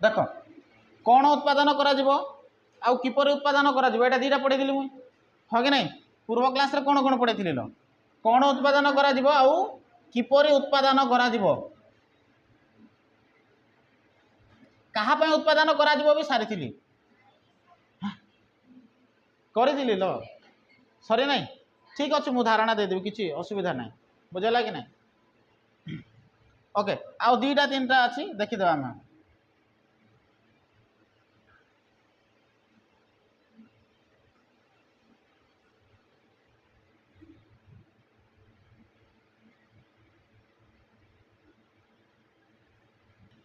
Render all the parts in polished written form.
देख कौन उत्पादन करा आउ किपर उत्पादन करा एटा दीटा पढ़ेली मुई हाँ कि नहीं पूर्व क्लास रे कौन कौन पढ़ेली लो कौन उत्पादन करा आउ किपर उत्पादन करा कहा पे उत्पादन करा भी सारी करी लो सरी नहीं ठीक अच्छे मुझे धारणा देदेवी किसी असुविधा ना बुझेगा कि नहीं ओके आउ दीटा तीन टा अच्छी देखीदे आम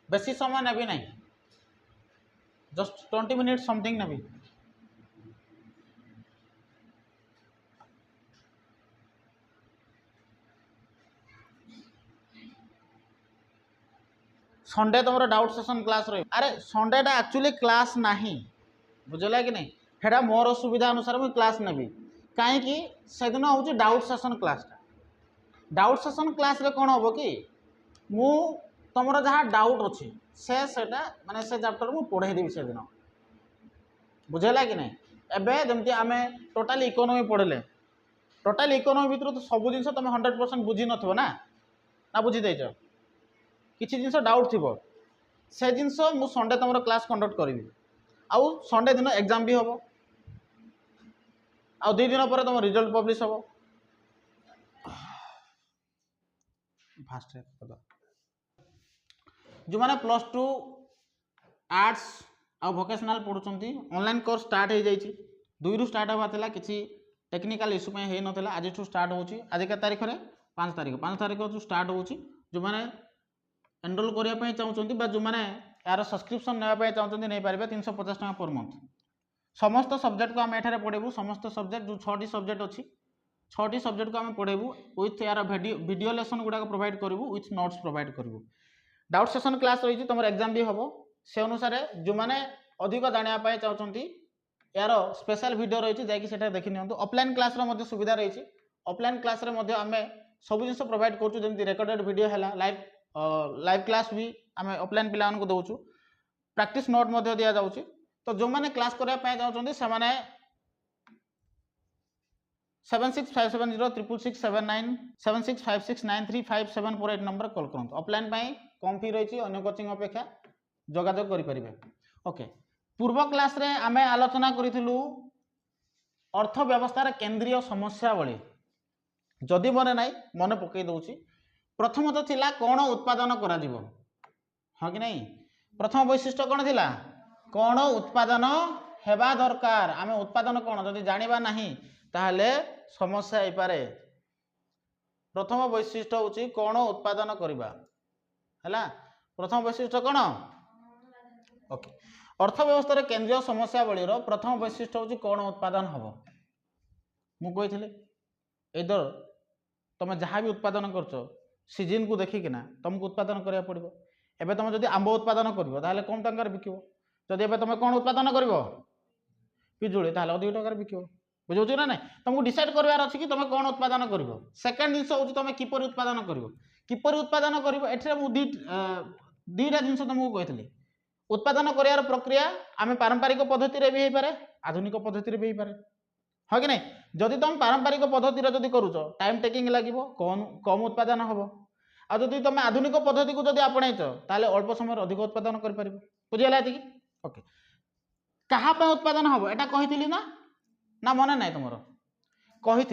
बेसी समय नेबी नहीं जस्ट 20 मिनिट समथिंग नेबी संडे तुम डाउट सेशन क्लास रही अरे संडे टा एक्चुअली क्लास नहीं बुझेगा कि नहीं हेटा मोर सुविधा अनुसार मुझे क्लास नेबी कहीं से दिन हूँ doubt session class doubt session class रे कौन हम कि मु तुम जहाँ डाउट अच्छी सेटा माने से चैप्टर मु पढ़ेदेवी से दिन बुझेगा कि नहीं एबे जमती आमे टोटाल इकोनॉमी पढ़ले टोटाल इकोनॉमी भितर तो सब जिन तुम 100% बुझी नथिबो ना बुझी देछ किसी जिन डाउट थी से जिनस मु संडे तुम क्लास कंडक्ट करी आउ संडे दिन एग्जाम भी हम आउ 2 दिन पर तुम रिजल्ट पब्लिश हम फास्ट जो मैंने +2 आर्ट्स आ वोकेशनल पढ़ुंट ऑनलाइन कोर्स स्टार्ट हो जाइए 2 रु स्टार्ट होगा किसी टेक्निकल इश्यू में हो नाला आज स्टार्ट होची आज के तारीख में 5 तारीख स्टार्ट होची जो मैंने एनरोल करने चाहते जो मैंने यार सब्सक्रिप्शन नापी चाहते नहीं पारे 350 टका पर मंथ समस्त सब्जेक्ट को आम एठारे पढ़ेबू समस्त सब्जेक्ट जो 6टी सब्जेक्ट अच्छी 6टी सब्जेक्ट को आम पढ़ेबू विथ यार वीडियो लेसन गुड़ाक प्रोवाइड करूँ विथ नोट्स प्रोवाइड करूँ डाउट सेशन क्लास रही तुम एग्जाम भी हम से अनुसार जो मैंने अधिक जानापी चाहते यार स्पेशल वीडियो रही जाकि देखी नि ऑफलाइन क्लास सुविधा रही ऑफलाइन क्लास आम सब जिन प्रोवाइड करूँ रेकर्डेड वीडियो है लाइव क्लास भी आम ऑफलाइन पिला दौचु प्रैक्टिस नोट दि जाऊँगी तो जो मैंने क्लास करने चाहते से 76570667 7656935748 नंबर कॉल करूँ ऑफलाइन कम फी रही अन्य कोचिंग अपेक्षा जोगाजोग करें ओके पूर्व क्लास रे आमे आलोचना करूँ अर्थव्यवस्थार केंद्रीय समस्यावली जदि मन ना मन पकई दूसरी प्रथम तो थिला कौन उत्पादन करा हाँ कि नहीं प्रथम वैशिष्ट्य कौन थिला कौन उत्पादन हेबा दरकार आम उत्पादन कौन जदि जानिबा नहीं ताहले समस्या हो पारे प्रथम वैशिष्ट्य हूँ कौन उत्पादन करवा है प्रथम वैशिष्ट्य कौन ओके अर्थव्यवस्था केंद्रीय समस्यावली प्रथम वैशिष्ट्य हूँ कौन उत्पादन हम मुझे इधर तुम जहाँ भी उत्पादन कर सीजन को देखिकिना तुमको उत्पादन करा पड़ो एबे तुम जब आंब उत्पादन कर कम टकर बिक जदि तुम कौन उत्पादन कर पिजुड़ी अधिक टकर बिक बुझे ना ना तुमको डिसाइड करार अच्छी कि तुम कौन उत्पादन कर सेकेंड जिन हूँ तुम किपर उत्पादन कर उत्पादन दीटा जिन तुमको कही उत्पादन करार प्रक्रिया आम पारंपरिक पद्धति भी हो पारे आधुनिक पद्धति भी हो पारे हाँ कि नहीं जदि तुम पारंपरिक पद्धति जदि करुच टाइम टेकिंग लगे कम उत्पादन हम आदि तुम आधुनिक पद्धति को जब आपणईच ताले अल्प समय अधिक उत्पादन कर बुझीगला ये ओके क्या उत्पादन हम एटा कही ना मन ना तुम कही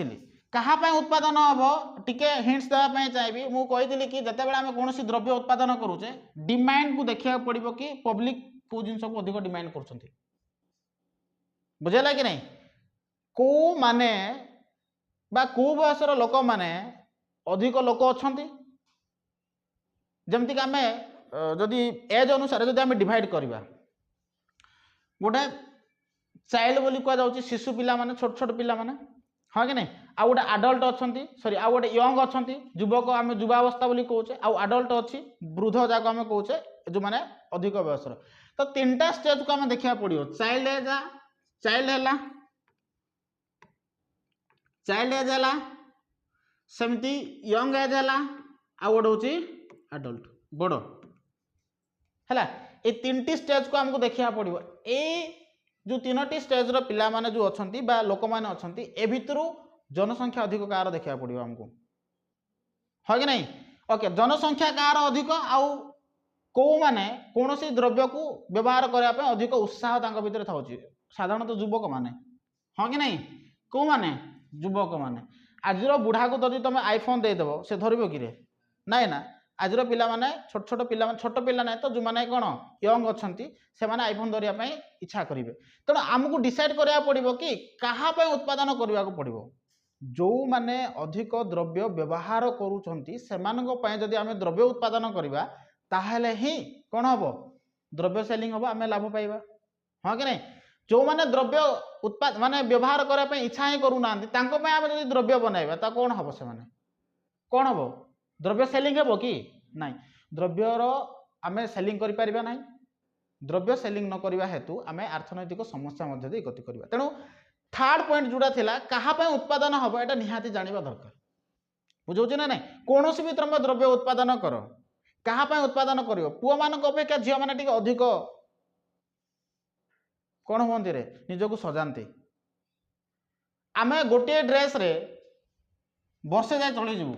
क्या उत्पादन हम टिके हिंट्स देवाई चाहिए मुझे कि जिते बड़े आम कौन द्रव्य उत्पादन करुचे डिमांड को देखा पड़ो कि पब्लिक कौ जिन को अधिक डिमांड कर बुझेगा कि नहीं को माने बा को बयसर लोक माने अधिक लोक अच्छा जमती आम जदि एज अनुसार जदि आम डिवाइड करवा गोटे चाइल्ड बोली कहुँ शिशु पिला माने छोट छोट पिला माने हाँ कि नहीं आ गोटे आडल्ट अच्छा सॉरी आ गोटे यंग अच्छा युवक आम युवावस्था बोली कहे आउ आडल्ट अच्छी वृद्ध जाक आम कहे जो मैंने अधिक बयसर तो 3टा स्टेज को आम देखा पड़ो चाइल्ड एज है सेमती यंग एज है आ गोटे हूँ आडल्ट बड़ है ये 3टी स्टेज को हमको देखा पड़ो ए जो 3टी स्टेज पिला माने जो अछंती बा लोक माने अछंती ए भितरु जनसंख्या अधिक कार देखा पड़ो हमको है कि नहीं ओके जनसंख्या कार अधिक आउ कौ माने कौन सी द्रव्य को व्यवहार करने अधिक उत्साह तांको भितर थाउची साधारणतः युवक माने हाँ कि नहीं कौ माने युवक माने आज बुढ़ा को जदि तुम आईफोन देदेव से धरब कि नाई ना आज पिला माने छोट छोट पिला छोट पिला ना तो जो मैंने कौन यंग अच्छा से मैंने आईफोन धरने इच्छा करेंगे तेणु आमको डिसाइड करा पड़ो कि क्या उत्पादन करने को पड़ो जो माने अधिक द्रव्य व्यवहार करुँच जदि आम द्रव्य उत्पादन करवा ताहले ही कौन हम द्रव्य सेलिंग हम आम लाभ पाइबा हाँ कि नहीं जो माने द्रव्य उत्पाद माने व्यवहार करने इच्छा ही करूना आम जब द्रव्य बनइबा ता कौन हम से माने कौन हम द्रव्य सेलिंग हे कि नाई द्रव्यर आम सेलिंग करिपारिबा नाही द्रव्य सेलिंग न करवा हेतु आम अर्थनैतिक समस्या मध्य गति करवा तेणु थर्ड पॉइंट जोड़ा थिला कहाँ उत्पादन हम एटा निहाती जानिबा दरकार बुझौछ ना नहीं कौन भी तुम द्रव्य उत्पादन कर कहाँ उत्पादन कर पुआ मान अपेक्षा झील मैंने अधिक कौन हमें रे निजक सजाती आम गोटे ड्रेस रे वर्षे जाए चली जीवु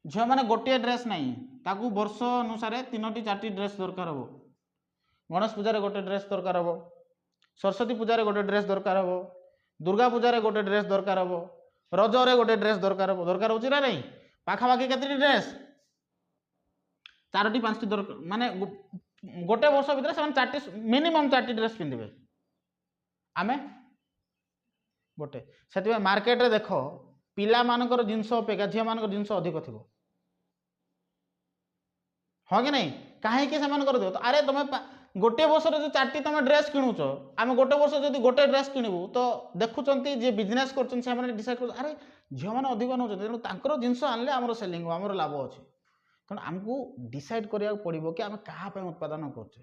झील मैंने गोटे ड्रेस नहीं ताकू वर्ष अनुसार 3टी 4टी ड्रेस दरकार हम गणेश पूजा गोटे ड्रेस दरकार हम सरस्वती पूजा गोटे ड्रेस दरकार हम दुर्गा पूजा गोटे ड्रेस दरकार हम रजरे गोटे ड्रेस दरकार हो नहीं पाखापाखि केतटी ड्रेस 4टी 5टी दरकार माने गोटे वर्ष भीतर से 4टी मिनिमम 4टी ड्रेस पिंधे आमे गोटे से मार्केट रे देख पिला मानकर जिनस अपेक्षा झील मान जिनस अधिक थी हाँ कि नहीं कहीं से अरे तुम गोटे वर्ष जो 4टी तुम ड्रेस किणुच आम गोटे वर्ष जब गोटे ड्रेस किणु तो देखुं जी बिजनेस कर डिसाइड कर अरे झील मैंने अधिक नौ तेणु जिनस आनले आम सेलिंग हो आम लाभ अच्छे तेणु आमको डिसाइड करा पड़ो कि आम क्या उत्पादन करछे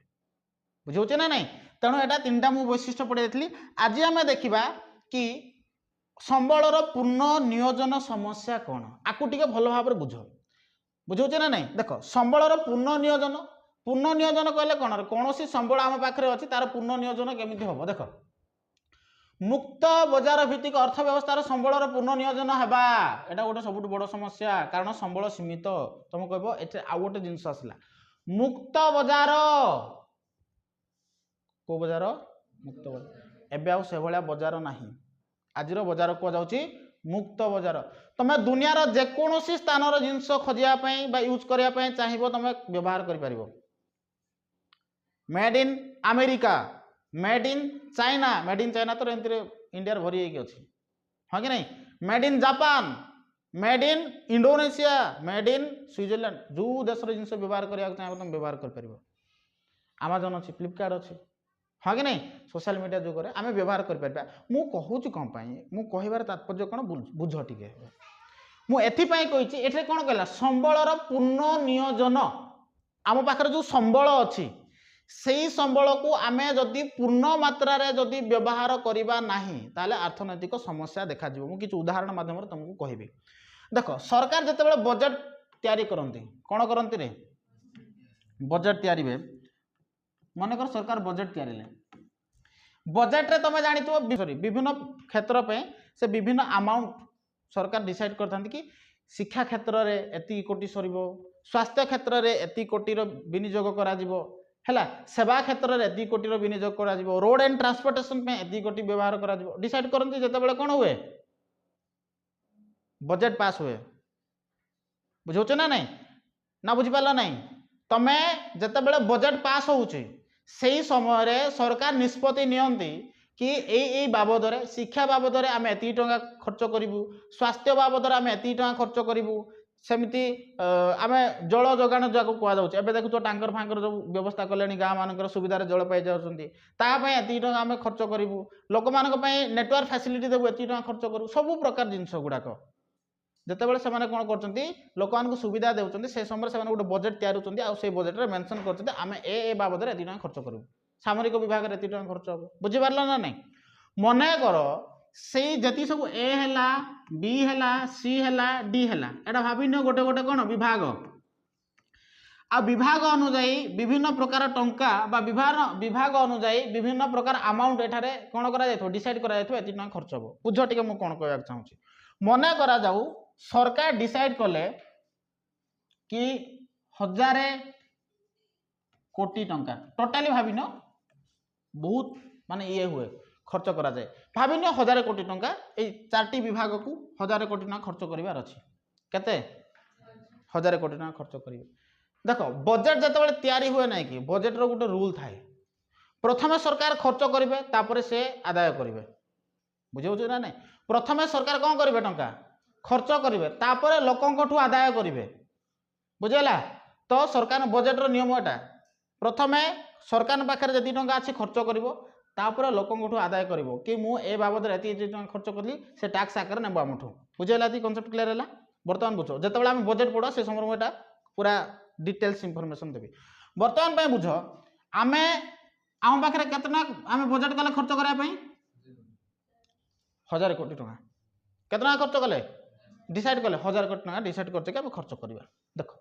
बुझे ना नहीं तेणु यहाँ 3टा मु वैशिष्ट्य पढ़ाई आज आम देखा कि संबलर पूर्ण नियोजन समस्या कौन आपको टे भल भाव बुझ बुझे ना नहीं देख संबलर पूर्ण नियोजन कहले कौन कौन सी संबल आम पाखे अच्छी तार पूर्ण नियोजन केमी हम देख मुक्त बजार भित्तिक अर्थव्यवस्थार संबलर पूर्ण नियोजन हेबा एटा गोटे सब बड़ समस्या कारण संबल सीमित तुम कह ये आउ गोटे जिनस आसला मुक्त बजार को बजार मुक्त बजार एबे आउ से भलिया बजार नाही आजिर बजार को जाउची मुक्त बजार तुम दुनियार जेकोसी स्थान जिनस खोजापी यूज करने चाहिए तुम व्यवहार कर made in America made in China तो इंडिया भरी अच्छी हाँ कि नहीं made in Japan made in Indonesia made in Switzerland जो देशर जिन व्यवहार करने चाहिए तुम व्यवहार कर आमाजन अच्छी फ्लिपकार्ट अच्छी हाँ कि नहीं सोशल मीडिया जुग में आम व्यवहार कर कहूँ कौन मु कहबार तात्पर्य कौन बुझ टे मुझे कही कौन कहला संबलर पूर्ण नियोजन आम पाखे जो संबल अच्छी से संबल को आम जदि पूर्ण मात्रा जदि व्यवहार करवा नहीं ताले अर्थनैतिक समस्या देखा मुझे किसी उदाहरण माध्यम तुमको कहबी देख सरकार जिते बजेट तैयारी करती कौन करती रे बजेट तैयारी मनकर सरकार बजेट तैयारी बजेट रे तुम जानी विभिन्न क्षेत्र पे से विभिन्न अमाउंट सरकार डिसाइड करता कि शिक्षा क्षेत्र में एति कोटी सर स्वास्थ्य क्षेत्र में एति कोटीर विनियोग करा है सेवा क्षेत्र में एति कोटीर विनियोग करा रोड एंड ट्रांसपोर्टेशन में एति कोटी व्यवहार करा डिसाइड करती जिते कौन हुए बजेट पास हुए बुझे ना नहीं ना बुझिपार नहीं तमें जिते बजेट पास होउची से समय सरकार निष्पत्ति नियंती कि ए बाबद शिक्षा बाबद आम एति टंका खर्च करूँ स्वास्थ्य बाबद आम एति टंका खर्च करूँ सेमती आम जल जोगाण जहाँ कहुचे एवं देखो टांकर फांकर जो व्यवस्था कले गाँ मान सुविधार जल पाई जाती एति टंका आम खर्च करूँ लोक मान नेटवर्क फैसिलिटी देवु एति टंका खर्च करूँ सब प्रकार जिनस गुड़ाक जितेबाला से कौन कर लोक मान सुविधा देते से समय से गोटे बजेट तैयार होती से बजेट में मेंशन करते आम ए बाबद एति टंका खर्च करूँ सामरिक विभाग में एति टंका खर्च हम बुझीपार ना नहीं मन कर से जी सब ए है बी है सी है डी है एटा भाव गोटे गोटे कौन विभाग आ विभाग अनुजाई विभिन्न प्रकार टंका बा विभाग अनुजाई विभिन्न प्रकार अमाउंट एठारे कौन करा जायथो डिसाइड करा जायथो एति टंका खर्च हो बुझ टिके मु कोन कहया चाहूची मने करा जाऊ सरकार डिसाइड कले कि 1000 कोटी टंका टोटाली भाबिनो बहुत माने ये हुए खर्च करा जाए भाबिनो 1000 कोटी टंका ए चारटी विभाग को 1000 कोटी टंका खर्च करिवार अछि केते 1000 कोटी टंका खर्च करिवे देखो बजेट जते बेले तयारी हुए नै कि बजेट रो गुटे रूल थाए प्रथमे सरकार खर्च करिवे तापरे से आदाय करिवे बुझौछ ना नै प्रथमे सरकार कोन करिवे टंका खर्च करिवे तापरे लोकंकठू आदाय करिवे बुझेला तो सरकार बजेट रो नियम एटा प्रथमे सरकार पाखे जति टंका अछि खर्च करिवो तापरे लोकंकठू आदाय करिवो कि मु ए बाबद एति टंका खर्च करली से टैक्स आकार नेबो हमठू बुझेला ती कांसेप्ट क्लियर होला वर्तमान बुझो जते बेला हम बजेट पढो से समय एटा पूरा डिटेल्स इंफॉर्मेशन देबी वर्तमान पे बुझो आमे आम पाखे केतना आमे बजेट कले खर्च करा पई 1000 कोटी टंका केतना खर्च कले डिसाइड कले 1000 कोटी टंका डिसाइड करते कि खर्च करबा देखो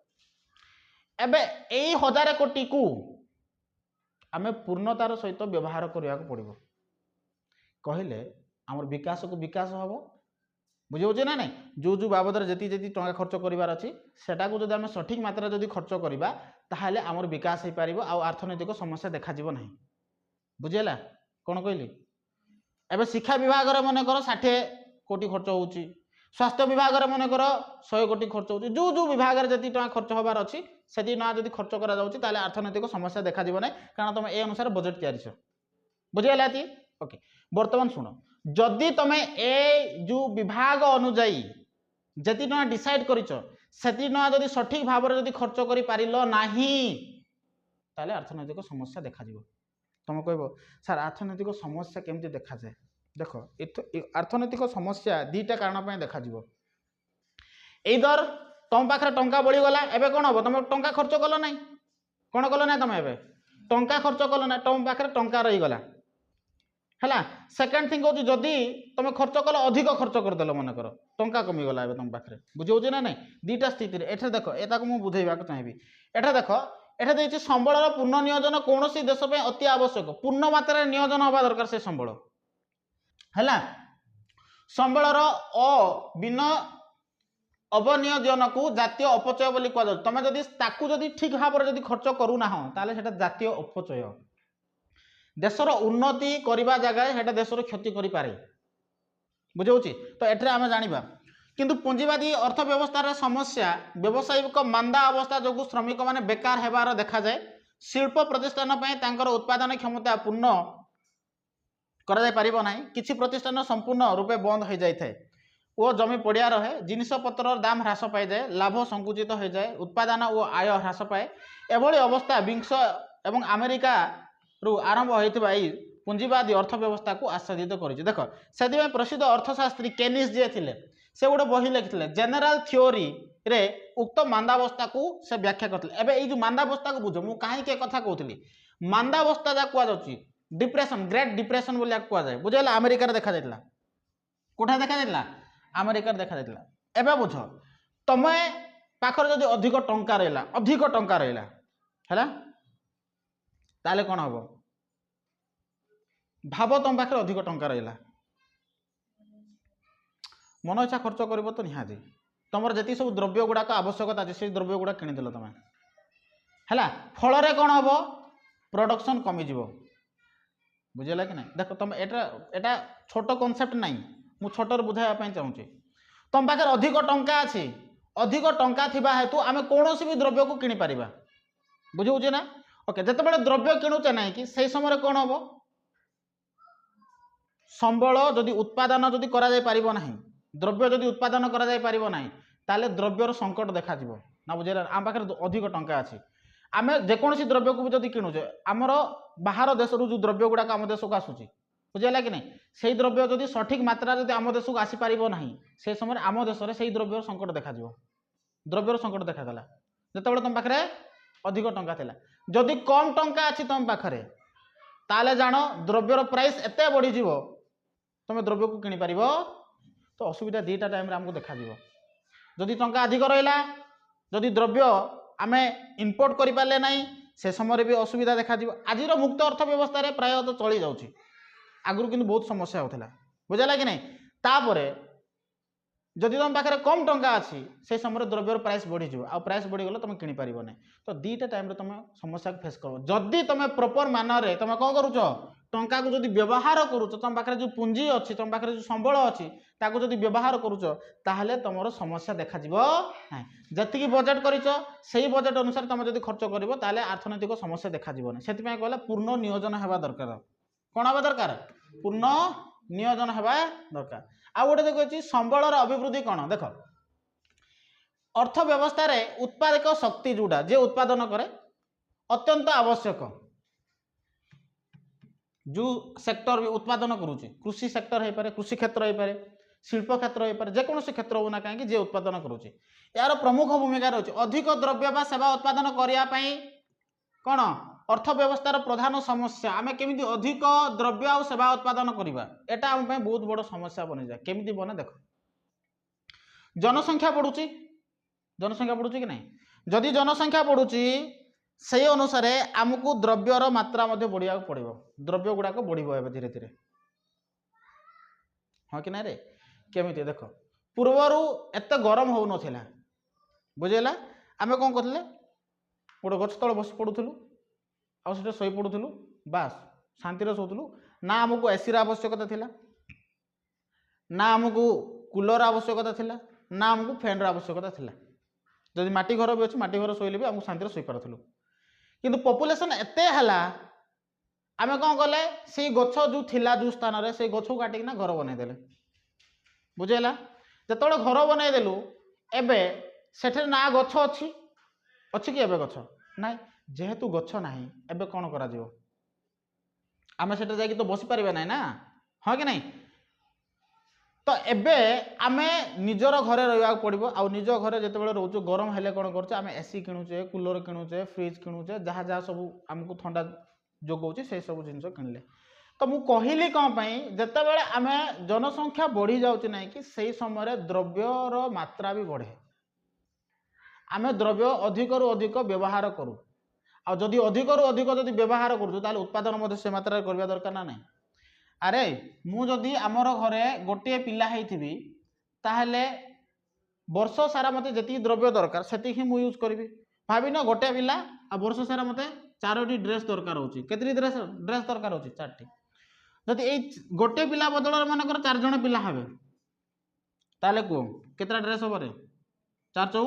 एबे एई 1000 कोटी को आमे पूर्णतार सहित व्यवहार करिया को पड़िबो कहिले हमर विकास को विकास हबो बुझे ना नहीं जो जो बाबद जति जति टंका खर्च करिवार अछि सेटा को जदि आमे सठिक मात्रा जदि खर्च करिबा ताहाले हमर विकास हे पारिबो आ अर्थनैतिक समस्या देखा जिवो नाही बुझेला कोन कहली एबे शिक्षा विभाग रे मने करो 60 कोटी खर्च होउची स्वास्थ्य विभाग रे मने करो 100 कोटी खर्च होउची जो जो विभाग रे जति टंका खर्च होबार अछि सेति ना जदि खर्च करा जाउची ताहाले अर्थनैतिक समस्या देखा जिवो नाही कारण तुम ए अनुसार बजेट तयारी छ बुझेला ती ओके वर्तमान सुनो जदि तमे ए जो विभाग अनुजाई जति टंका डिसाइड करिछ सेति ना जदि सठिक भाव रे जदि खर्च करि पारिलो नाही ताले अर्थनैतिक समस्या देखा जिवो तुम कहबो सर अर्थनैतिक समस्या केमति देखा जाय देखो अर्थनैतिक समस्या दीटा कारण पे देखा जिवो एदर तुम पाखरे टंका बळी गला एबे कोन हो तुम टंका खर्च कलो नाही कोन कलो नाही तुम एबे टंका खर्च कलो नाही तुम पाखरे टंका रही गला हैला सेकंड थिंग होची जदी तुम खर्च कलो अधिक खर्च कर देलो मन करो टंका कमी गला एबे तुम पाखरे बुझौछ ना नहीं दीटा स्थिति रे एठे देखो एता को मु बुझेइबा को चाहेबी एठे देखो एठे देछि संबळर पूर्ण नियोजन कोनोसी देश पे अति आवश्यक पूर्ण मात्रा रे नियोजन होबा दरकार से संबळ हैला संबळर बिना अवनियोजन को जातीय अपचय बोली कह जाउ तमे जदी ताकू जदी ठीक भाव रे जदी खर्च करू ना हो ताले सेटा जातीय अपचय देशर उन्नति करबा जगह हेटा देशर क्षति करि पारे बुझौछि तो एठरे आमे जानिबा किंतु पूंजीवादी अर्थव्यवस्थार समस्या व्यवसायिक मांदा अवस्था जो श्रमिक माने बेकार हेबार देखा जाए शिल्प प्रतिष्ठान पय तांकर उत्पादन क्षमता पूर्ण करा जाय परिबो नाही किछि प्रतिष्ठान संपूर्ण रूपे बंद हो जाय थाए ओ जमी पड़िया रहे जिनिस पत्रर दाम ह्रास पाई जाए लाभ संकुचित हो जाए उत्पादन और आय ह्रास पाए एभली अवस्था विंश एवं अमेरिका रु आरंभ होइतिबा ई पूंजीवादी अर्थव्यवस्था को आच्छादित करिछि देखो सेदिमे प्रसिद्ध अर्थशास्त्री केनिस जे थिले से गोटे बही लिखिथिले जनरल थ्योरी रे उक्त मांदावस्था को से व्याख्या करथिले एबे ई जो मांदावस्था को बुझो मु काहे के कथा कहउथिली मांदावस्था जा कुआ जाउछि डिप्रेशन ग्रेट डिप्रेशन बोलिया कुआ जाय बुझेला अमेरिका रे देखा जायतला कोठा देखा जायतला अमेरिका रे देखा जायतला एबे बुझो तमे पाखर जदी अधिक टंका रहला हैला ताले कोन हबो भाव तुम पाखे अधिक टंका रहा मन इच्छा खर्च कर तो निहाती तुम जी सब द्रव्य गुड़ाक आवश्यकता अच्छे से द्रव्य गुड़ा किणीदेल तुम है फल कौन हम प्रोडक्शन कमिज बुझेगा कि ना देख तुम एटा छोट कनसेप्ट ना मु छोटर बुझाइवाई चाहूँगी तुम पाखे अधिक टंका अच्छी अधिक टंका थिबा हेतु आम कौन भी द्रव्य को किणी पारिबा बुझे ना ओके जिते द्रव्य किणुचे ना कि से समय कौन हम संबल जदि उत्पादन जदि करा जाय परिबो नाही द्रव्य जदि उत्पादन करा जाय परिबो नाही ताले द्रव्यर संकट देखा जिवो ना बुझेला आम पाखे अधिक टंका अछि आमे जेकोसी द्रव्य को जदि किणुचे आमर बाहर देश जो द्रव्य गुड़ाक आम देश को आसूची बुझेला कि नहीं से द्रव्य जदि सठिक मात्रा जदि आम देश को आसी पारिबो नाही से समय आम देश में से द्रव्यर संकट देखा जिवो द्रव्यर संकट देखादेला जेतेबेले तुम पाखे अधिक टंका थिला जदि कम टंका अछि तुम पाखे ताले जानो द्रव्यर प्राइस एते बढ़ी जिवो तुम द्रव्य को किणी पारिबो तो असुविधा दीटा टाइम रे हमको देखा जिवो जदि टंका अधिक रहिला जदि द्रव्य आमे इम्पोर्ट करि पाले नाही से समय भी असुविधा देखा आज मुक्त अर्थ व्यवस्था प्रायतः चली जाऊँगी आगुरी किंतु बहुत समस्या होता बुझाला कि नहीं तापर जदि तुम पाखे कम टंका अच्छी से समय द्रव्यर प्राइस बढ़ी आ प्राइस बढ़ीगले तुम कि पार ना तो दुईटा टाइम तुम समस्या को फेस कर जदि तुम प्रॉपर मानर तुम कौन करुच टंका को जदि व्यवहार करुच तुम पाखे जो पुंजी अच्छी तुम पाखे जो संबल अच्छी ताको जदि व्यवहार करुच ताहले तुम समस्या देखा जी बजेट करिच से बजेट अनुसार तुम जदि खर्च कर ताहले अर्थनैतिक समस्या देखा से कहला पूर्ण नियोजन होगा दरकार कौन हवा दरकार पूर्ण नियोजन होगा दरकार आ गोटे देखिए संबलर अभिवृद्धि कौन देख अर्थव्यवस्था रे उत्पादक शक्ति जोड़ा जे उत्पादन करे अत्यंत आवश्यक जो सेक्टर भी उत्पादन करुचे कृषि सेक्टर हो पारे कृषि क्षेत्र हो पारे शिल्प क्षेत्र हो पारे जेकोसी क्षेत्र होना कहीं जे उत्पादन करुचे यार प्रमुख भूमिका रही अधिक द्रव्य बा सेवा उत्पादन करने कौन अर्थव्यवस्थार प्रधान समस्या आमे केमिति अधिक द्रव्य और सेवा उत्पादन करवा एटा आम बहुत बड़ समस्या बनी जाए केमिति बने देख जनसंख्या बढ़ुची कि नहीं जदि जनसंख्या बढ़ुची से अनुसार आमको द्रव्यर मात्रा बढ़िया पड़ो द्रव्य गुड़ाक बढ़ धीरे धीरे हाँ कि ना रे केमिति देख पूर्वर एत गरम हो नाला बुझेगा आम कौन करते गोटे गछ तले बस पड़ूलु आठ शई पड़ूलु बास शांति शोलु ना आमको एसी आवश्यकता थिला ना आमको कूलर आवश्यकता थिला ना आमको फैन आवश्यकता थिला जदि माटी घर भी अच्छे माटी घर शोले भी आमको शांति शई पारूँ किंतु पॉपुलेशन एते हला आमे कौन कले से गछ जो थिला जो स्थान रे से गछ काटिकिना घर बनईदेले बुझेला जिते घर बनईदेलु एबे सेठे ना गछ अच्छी अच्छी कि एबे गछ नाई जेहेतु गछ नाही एबे कौन करा जिवो आमे सेठे जाई तो बसी परिबा नाही ना हाँ कि नहीं तो एबे आमे निजर घरे रहा पड़ो आ निज घरे जिते रोचे गरम हेले कौन कर आमे एसी किणुचे कूलर किणुचे फ्रिज किणुचे जहाँ जहाँ सब आमको ठंडा जोगाऊँ से सब जिन किणले तो मुझे कहली कौन जिते आम जनसंख्या बढ़ी जाऊँ ना कि सही समय द्रव्यर मात्रा भी बढ़े आम द्रव्य अधिक रु अधिक व्यवहार करूँ आ जदि अधिक रु अधिक जदि व्यवहार करूँ उत्पादन से मात्रा करवा दरकार ना नहीं अरे मुझे आमर घरे गोटे पिला होइथिबी ताहले वर्ष सारा मते जति द्रव्य दरकार सेति ही मु यूज करी भाभी न गोटे पिला आ वर्ष सारा मते 4टी ड्रेस दरकार होची केतरी ड्रेस दरकार होची 4टी जदि ए गोटे पिला बदल मन कर 4 जण पिला हेबे ताले को केतरा ड्रेस होबरे 4 चौ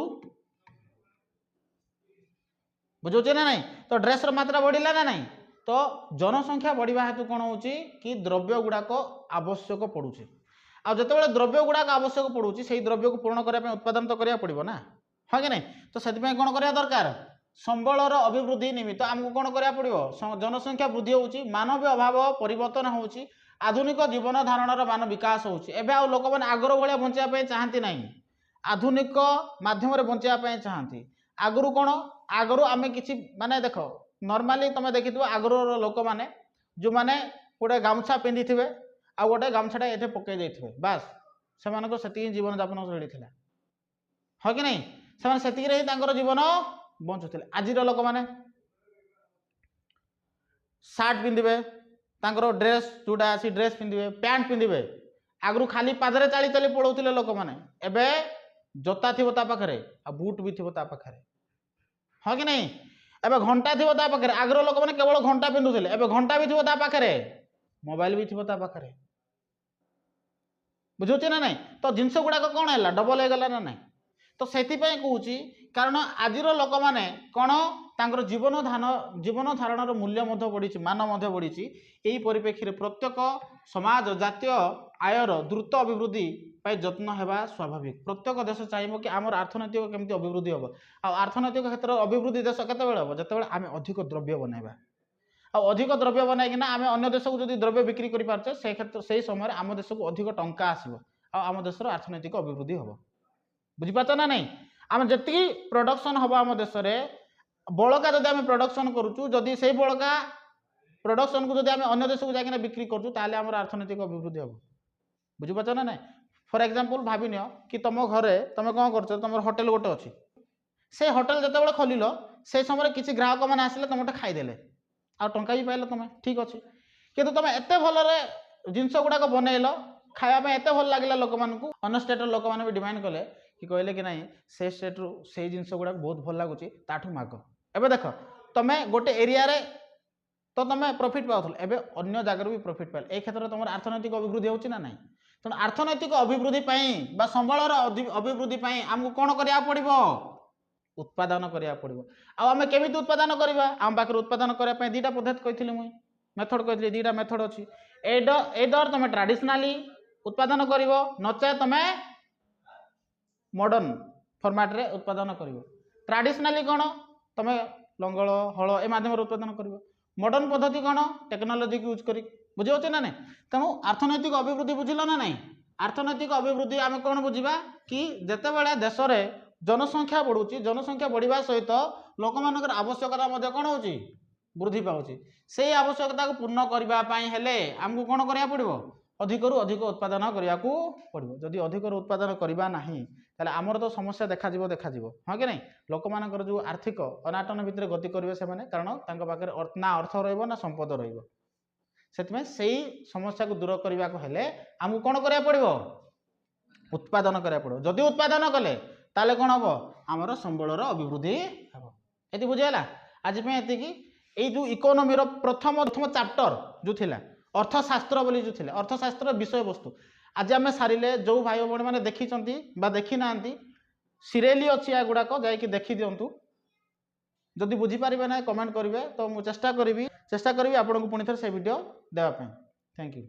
बुझुचे ना नहीं तो ड्रेस रो मात्रा बढ़िला ना नहीं तो जनसंख्या बढ़िया हेतु कौन हो कि द्रव्य गुड़ाक आवश्यक पड़ुचे आ जिते द्रव्य गुड़ाक आवश्यक पड़ुची से द्रव्य को पूर्ण करने उत्पादन तो करा पड़ो ना हाँ कि नहीं तो से कौन करा दरकार संबलर अभिवृद्धि निमित्त आमको कौन करा पड़ो जनसंख्या वृद्धि होची मानवीय अभाव परिवर्तन होची आधुनिक जीवन धारणर मान विकास होची एबे आ लोक मैंने आगर भाया बचापी चाहती ना आधुनिक मध्यम बचापी चाहती आगु कौन आगु आम कि माने देख नॉर्मली तुम देखि आगर लोक मैंने जो मैंने गोटे गामछा पिंधि थे आ गोटे गामछाटा ये पकई देते बास से जीवन जापन शैली थी हाँ कि नहीं से जीवन बंचुले आज लोक मैंने सार्ट पिंधे ड्रेस जोड़ा आसी ड्रेस पिंधे पैंट पिंधे आगु खाली पादरे चाली चाली पड़ोले लोक मैंने एवं जोता थी पाखे आ बुट भी थी पाखे हाँ कि नहीं एबे घंटा थी पाखे आगर लोक मैंने केवल घंटा पिंधुले एबे घंटा भी थी पाखे मोबाइल भी थी पाखे बुझे ना नहीं तो जिनस गुड़ाक कौन है डबल हो गला ना नहीं तो से कहूँ कारण आज लोक मैंने कौन तांकर जीवन धारणर मूल्य बढ़ी मान बढ़ी यही परिप्रेक्षी प्रत्येक समाज जातीय आयर द्रुत अभिवृद्धि जत्न होगा स्वाभाविक प्रत्येक देश चाहिए कि आम अर्थनैतिक केमती अभिवृद्धि हम आर्थनैतिक क्षेत्र अभिवृद्धि देश केत जिते आम अधिक द्रव्य बनैबा अधिक द्रव्य बनईकिना आम अन्य देश को जब द्रव्य बिक्री करें से क्षेत्र से समय आम देश को अधिक टंका आसो आम देशर अर्थनैतिक अभिवृद्धि हम बुझीपार ना नहीं आम जी प्रोडक्शन हम आम देश बड़का जब आम प्रोडक्शन करुचु जदि से बड़का प्रोडक्शन को जब आम अन्य देश को जाकर बिक्री करुचु ताले आम अर्थनैतिक अभिवृद्धि हम बुझीपार ना नहीं फॉर एग्जांपल भाभी नियो कि तुम घरे तुम कौन कर तुम होटेल गोटे अच्छी से होटेल जिते खोल से समय किसी ग्राहक मैंने आसिले तुमटे खाईदे आ टंका भी पाइल तुम ठीक अच्छे कितु तुम एत भलरे जिनस गुड़ाक बनइल खायापी एत भल लगे लोक मानक अन्न स्टेट लोक मैंने भी डिमांड कले कि कहले कि नहीं से स्टेट्रु से जिनस गुड़ाक बहुत भल लगुच ताठू माग एवं देख तुम गोटे एरिया तो तुम प्रॉफिट पाओ एवं अन्य जगार भी प्रॉफिट पाइल ए क्षेत्र में तुम अर्थनैतिक अभिवृद्धि होची ना नहीं तेणु अर्थनैतिक अभिवृद्धि संबलर अभिवृद्धि आमको कौन करा पड़ो उत्पादन करा पड़ो आम केमी उत्पादन करवा आम पाखे उत्पादन करने दुटा पद्धति कही मुझे मेथड कही दुटा मेथड अच्छी एदर तुम ट्रेडिशनाली उत्पादन कर नचे तुम मॉडर्न फॉर्मेट रे उत्पादन कर ट्रेडिशनाली कौन तुम लंगल हल ए मध्यम उत्पादन कर मॉडर्न पद्धति कौन टेक्नोलोजी यूज कर बुझे ना नहीं तेणु अर्थनैतिक अभिवृद्धि बुझल ना नहीं अर्थनैतिक अभिवृद्धि आम कौन बुझा कि जिते बड़े देश में जनसंख्या बढ़ुची जनसंख्या बढ़िया सहित लोक मान आवश्यकता कौन हो वृद्धि पाऊँच से आवश्यकता को पूर्ण करने आमको कौन करा पड़ो अधिकरू अधिक उत्पादन करने को पड़ो जदि अधिकरू उत्पादन करवा ना ताले आमर तो समस्या देखा हाँ कि नहीं लोक मानकर जो आर्थिक अनाटन भितर गति करेंगे से कारण पाखे ना अर्थ रहा संपद रही समस्या को दूर करने को हेले आमको कौन करा पड़ो उत्पादन करा पड़ो जदि उत्पादन कले ताले कौन हम आमर संबलर अभिवृद्धि हम ये बुझेगा आज ये जो इकोनोमी प्रथम चैप्टर जो थिला अर्थशास्त्र बोली जो थिला अर्थशास्त्र विषय वस्तु आज आम सारे जो भाई भौणी मैंने देखी देखी ना सीरियली अच्छी या गुड़ाक जाकि देखी दिंतु जदि बुझीपारे ना कमेंट करेंगे तो मुझे चेष्टा करी आपको पुणी थे से वीडियो देवाई थैंक यू।